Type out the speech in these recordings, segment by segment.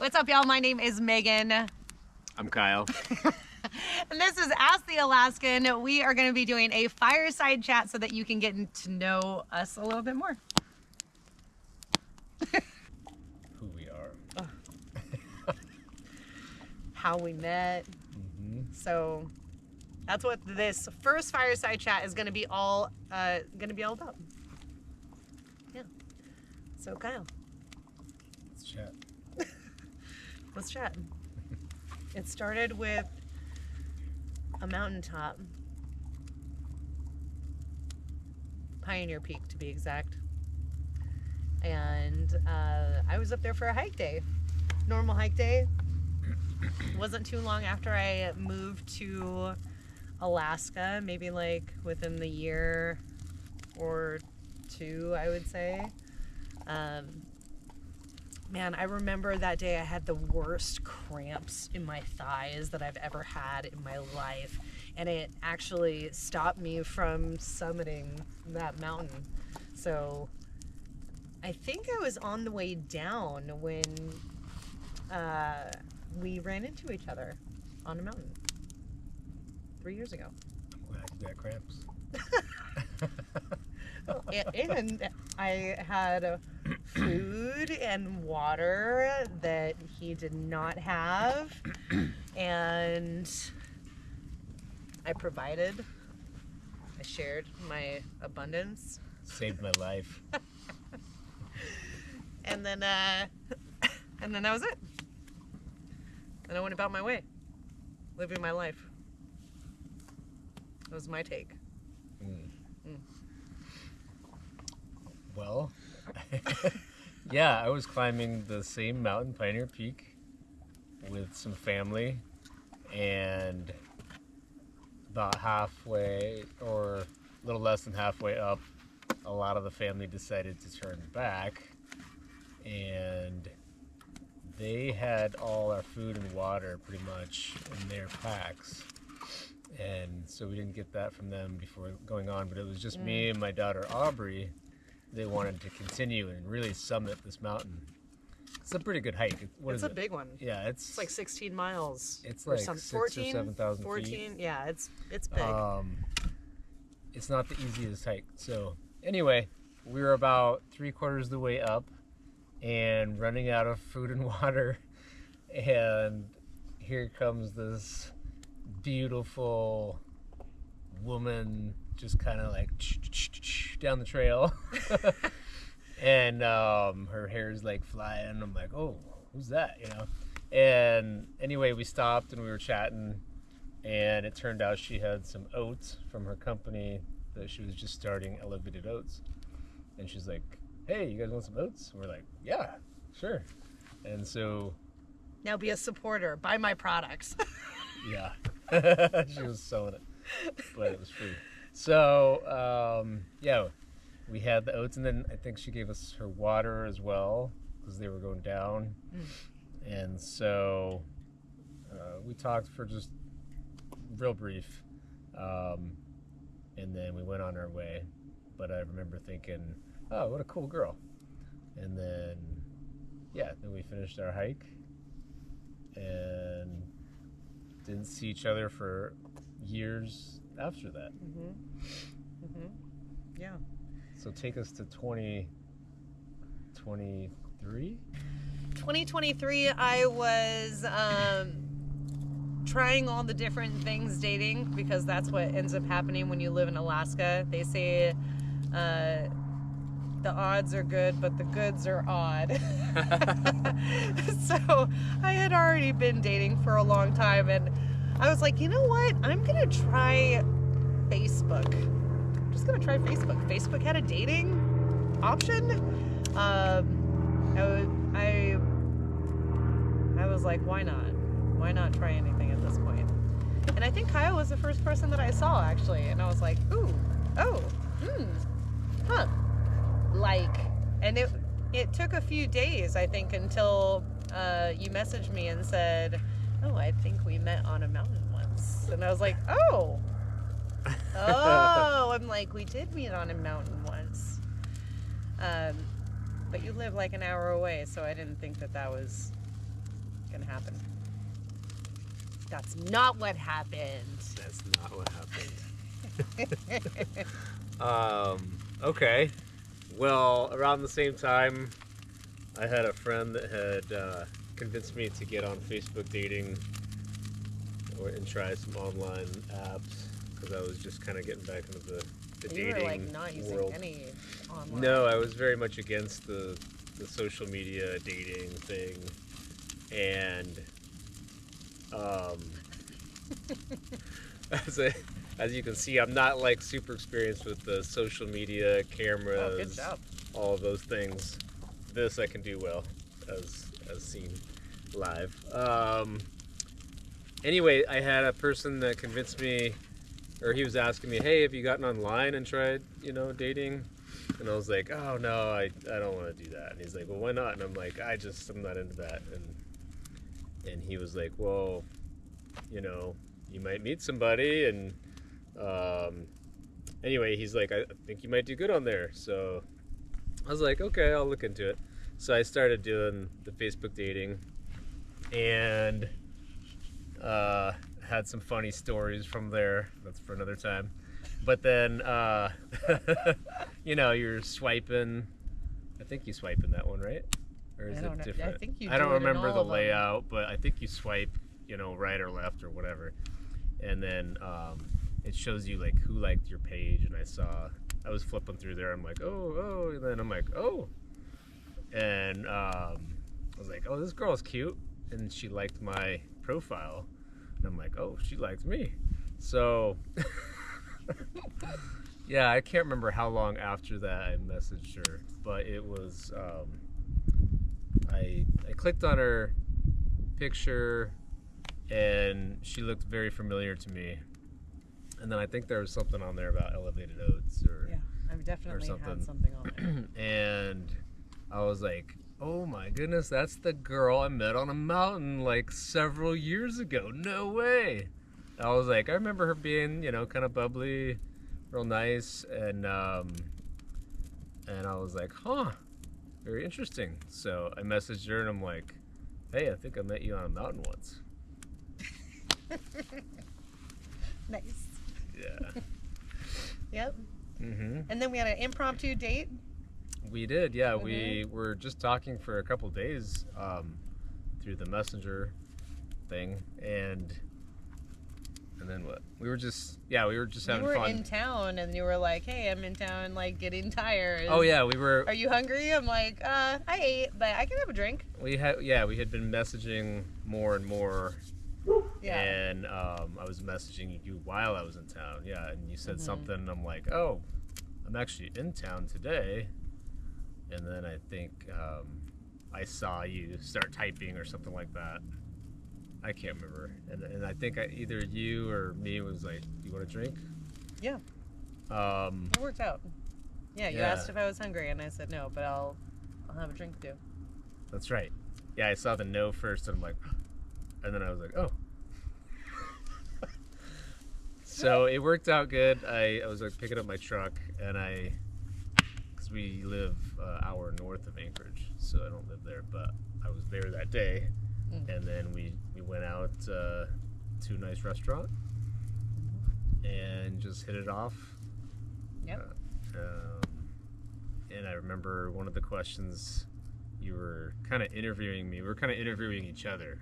What's up, y'all? My name is Megan. I'm Kyle. And this is Ask the Alaskan. We are going to be doing a fireside chat so that you can get to know us a little bit more. Who we are. How we met. Mm-hmm. So that's what this first fireside chat is going to be all about. Yeah. So Kyle, Let's chat. let's chat. It started with a mountaintop. Pioneer Peak, to be exact. And I was up there for a hike day. Normal hike day. Wasn't too long after I moved to Alaska, maybe like within the year or two, I would say. Man, I remember that day I had the worst cramps in my thighs that I've ever had in my life. And it actually stopped me from summiting that mountain. So I think I was on the way down when we ran into each other on a mountain 3 years ago. I'm glad you got cramps. And I had food and water that he did not have, and I provided. I shared my abundance. Saved my life. And then that was it. And I went about my way, living my life. That was my take. Well, yeah, I was climbing the same mountain, Pioneer Peak, with some family, and about halfway, or a little less than halfway up, a lot of the family decided to turn back, and they had all our food and water pretty much in their packs. And so we didn't get that from them before going on, but it was just me and my daughter Aubrey. They wanted to continue and really summit this mountain. It's a pretty good hike. It's a big one. Yeah, it's like 16 miles. It's like 6,000 or 7,000 14. feet. Yeah, it's big. It's not the easiest hike. So anyway, we were about 3/4 of the way up and running out of food and water. And here comes this beautiful woman just kind of like down the trail. And her hair's like flying. I'm like, oh, who's that, you know? And anyway, we stopped and we were chatting, and it turned out she had some oats from her company that she was just starting, Elevated Oats. And she's like, hey, you guys want some oats? And we're like, yeah, sure. And so now be a supporter. Buy my products. yeah. She was selling it, but it was free. So, yeah, we had the oats, and then I think she gave us her water as well because they were going down. And so we talked for just real brief, and then we went on our way. But I remember thinking, oh, what a cool girl. And then, yeah, then we finished our hike and didn't see each other for years after that. Yeah. So take us to 2023. 2023, I was trying all the different things dating, because that's what ends up happening when you live in Alaska. They say the odds are good, but the goods are odd. So I had already been dating for a long time, and I was like, you know what? I'm going to try Facebook. I'm just going to try Facebook. Facebook had a dating option. I was like, why not? Why not try anything at this point? And I think Kyle was the first person that I saw, actually. And I was like, and it took a few days, I think, until you messaged me and said, oh, I think we met on a mountain once. And I was like, oh, I'm like, we did meet on a mountain once. But you live like an hour away, so I didn't think that was gonna happen. That's not what happened. That's not what happened. Okay. Well, around the same time, I had a friend that had convinced me to get on Facebook dating and try some online apps because I was just kind of getting back into the dating You were like not using world. any online. No, I was very much against the social media dating thing, and as you can see, I'm not like super experienced with the social media, cameras, good job. all of those things. This I can do well, as seen live. Anyway, I had a person that convinced me, or he was asking me, hey, have you gotten online and tried, dating? And I was like, oh no, I don't want to do that. And he's like, well, why not? And I'm like, I'm not into that. And he was like, well, you might meet somebody. And anyway, he's like, I think you might do good on there. So I was like, okay, I'll look into it. So I started doing the Facebook dating and had some funny stories from there. That's for another time. But then, you're swiping. I think you swipe in that one, right? Or is it different? I think you I don't do it in remember all the of them. layout, but I think you swipe, right or left or whatever. And then it shows you like who liked your page. And I was flipping through there. I'm like, oh, and then I'm like, oh. And I was like, oh, this girl's cute. And she liked my profile. And I'm like, oh, she likes me. So, yeah, I can't remember how long after that I messaged her, but it was, I clicked on her picture and she looked very familiar to me. And then I think there was something on there about Elevated Oats Yeah, I've definitely something. had something on there. And I was like, oh my goodness, that's the girl I met on a mountain like several years ago. No way. I was like, I remember her being, kind of bubbly, real nice, and I was like, huh, very interesting. So I messaged her and I'm like, hey, I think I met you on a mountain once. Nice. Yeah. Yep. Mm-hmm. And then we had an impromptu date. We did, yeah. Mm-hmm. We were just talking for a couple days through the messenger thing, and then what? We were just having You were fun. in town, and you were like, "Hey, I'm in town, like getting tired." Oh yeah, we were. Are you hungry? I'm like, I ate, but I can have a drink. We had been messaging more and more. Yeah. And I was messaging you while I was in town. Yeah, and you said something. And I'm like, oh, I'm actually in town today. And then I think I saw you start typing or something like that. I can't remember. And I think either you or me was like, you want a drink? Yeah. It worked out. Yeah, you asked if I was hungry, and I said no, but I'll have a drink too. That's right. Yeah, I saw the no first, and I'm like, and then I was like, oh. So it worked out good. I was like picking up my truck, and because we live an hour north of Anchorage, so I don't live there, but I was there that day, and then we went out to a nice restaurant and just hit it off. Yep. And I remember one of the questions you were kind of interviewing me. We were kind of interviewing each other.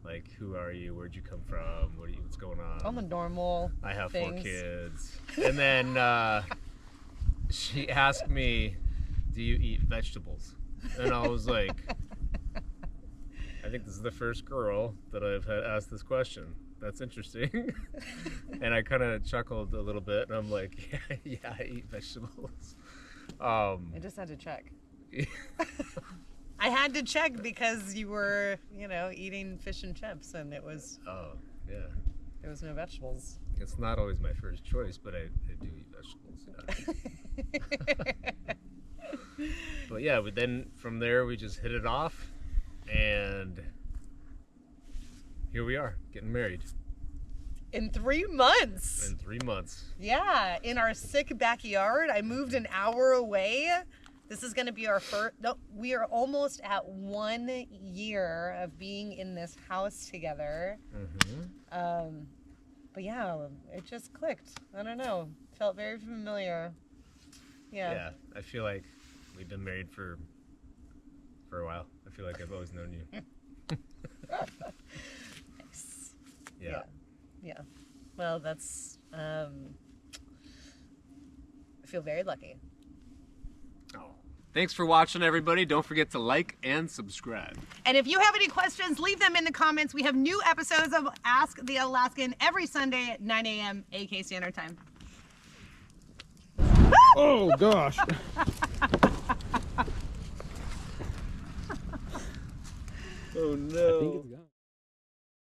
Like, who are you? Where'd you come from? What's going on? All the normal I have things. 4 kids. And then she asked me, do you eat vegetables? And I was like, I think this is the first girl that I've had asked this question. That's interesting. And I kind of chuckled a little bit, and I'm like, yeah, I eat vegetables. I just had to check. I had to check because you were, eating fish and chips, and it was. Oh, yeah. There was no vegetables. It's not always my first choice, but I do eat vegetables. Yeah. But yeah, but then from there we just hit it off, and here we are, getting married. In 3 months. In 3 months. Yeah, in our sick backyard. I moved an hour away This is going to be our first. No, we are almost at 1 year of being in this house together. But yeah, it just clicked. I don't know. Felt very familiar. Yeah. Yeah, I feel like we've been married for a while. I feel like I've always known you. Nice. Yeah. Yeah. Well, that's. I feel very lucky. Oh. Thanks for watching, everybody. Don't forget to like and subscribe. And if you have any questions, leave them in the comments. We have new episodes of Ask the Alaskan every Sunday at 9 a.m. AK Standard Time. Oh gosh. Oh no. I think it's gone.